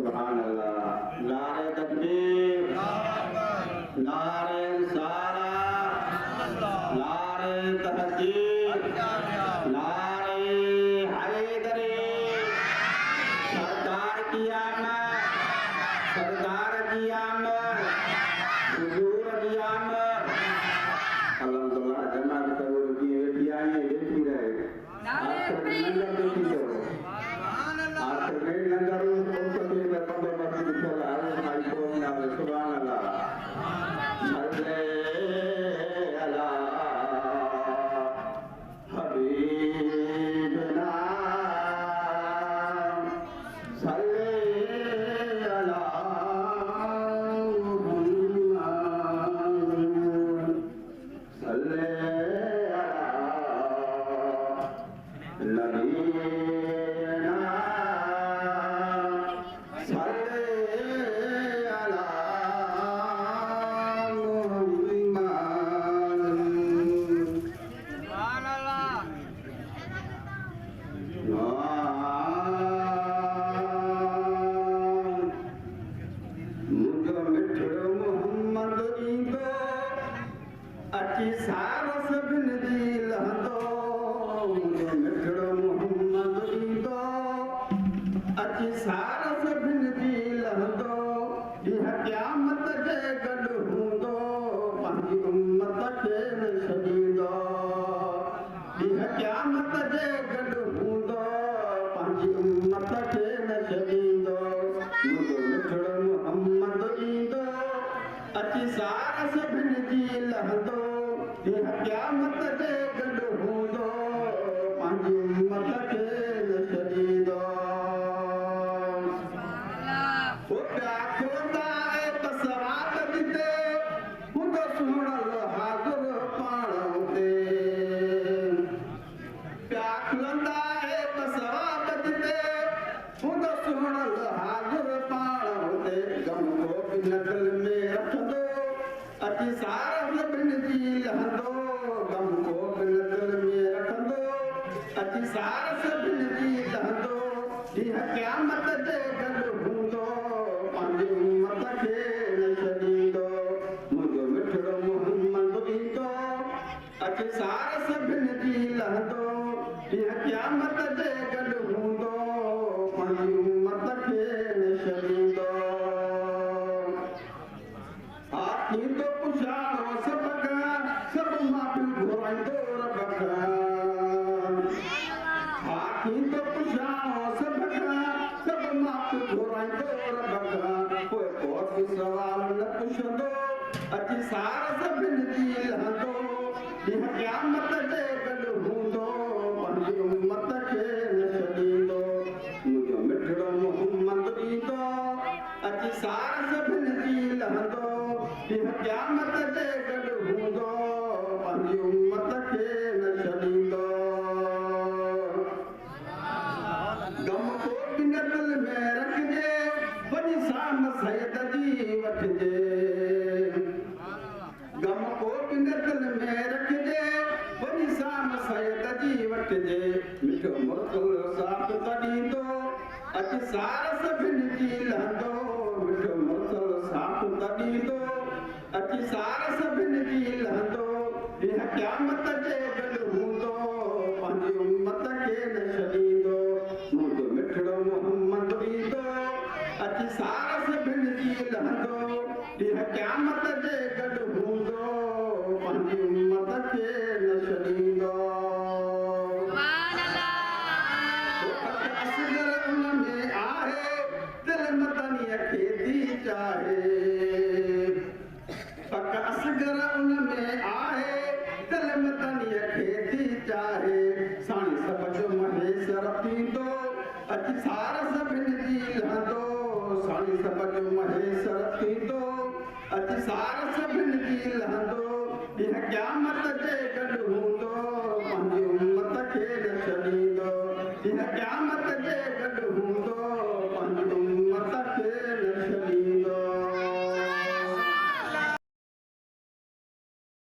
सुभान अल्लाह। नारे तकबीर, नारे रिसाला, नारे तहकीक, नारे हैदरी। सरकार की आमद, सरकार की आमद, हुजूर की आमद। अल्हम्दुलिल्लाह जन्नत करोड़ की बेटी आई है, देखी रहे आखिर नंबर देखी करो, आखिर में नंबर उनको में बंदे बंदे चला है भाई को ना सुभान अल्लाह। सल्ले अला हबीबना, सल्ले अला मुहम्मद, सल्ले नबीना, सल्ले अला मुहम्मद। सुभान अल्लाह। मुझो मिठड़ो मोहम्मद ईंदो, अची सार सभिनि जी लहंदो। मुझो मिठड़ो मोहम्मद ईंदो, अची सार सभिनि जी लहंदो। ॾींहुं क़यामत जे गॾु हूंदो, पंहिंजी उम्मत खे न छॾींदो। ॾींहुं क़यामत जे गॾु हूंदो, पंहिंजी उम्मत खे न छॾींदो। मुझो मिठड़ो मोहम्मद ईंदो, अची सार सभिनि जी लहंदो। ॾींहुं क़यामत जे गॾु हूंदो, पंहिंजी उम्मत खे न छॾींदो। नकल में रखंदो, अची सार सभिनि जी लहंदो। गम को नकल में रखंदो, अची सार सभिनि जी लहंदो। ॾींहुं क़यामत जे गॾु हूंदो, पंहिंजी उम्मत खे न छॾींदो। मुंहिंजो मिठड़ो मोहम्मद ईंदो, अची सार सभिनि जी लहंदो। ॾींहुं क़यामत जे गॾु हूंदो, पंहिंजी उम्मत खे न छॾींदो। थींदो पुछाणो सभ खां, सभु माफ़ियूं घुराईंदो रब खां। हा थींदो पुछाणो सभ खां, सभु माफ़ियूं घुराईंदो रब खां। पोइ को सवाल न पुछंदो, अची सार सभिनि जी लहंदो। ॾींहुं क़यामत जे गॾु हूंदो, पंहिंजी उम्मत खे न छॾींदो। मुंहिंजो मिठड़ो मोहम्मद ईंदो, अची सार सभिनि जी लहंदो। ॾींहुं क़यामत जे गॾु हूंदो, पंहिंजी उम्मत खे न छॾींदो। गम को बि नकल में रखिजे, वॾी शाम सैद जी वठिजे। गम को बि नकल में रखिजे, वॾी शाम सैद जी वठिजे। मिठो मुर्तल साथ तॾींदो, अची सार सभिनि जी लहंदो। मिठो मुर्तल साथ तॾींदो, अची सार सभिनि जी लहंदो। ॾींहुं क़यामत जे गॾु हूंदो, पंहिंजी उम्मत खे न छॾींदो। मुंहिंजो मिठड़ो मोहम्मद ईंदो, अची सार सभिनि जी लहंदो। ॾींहुं क़यामत जे गॾु हूंदो, पंहिंजी उम्मत खे न छॾींदो। असगर उन में आहे, दिल मदनीअ खे थी चाहे। पक असगर उन में आहे, दिल मदनीअ खे थी चाहे।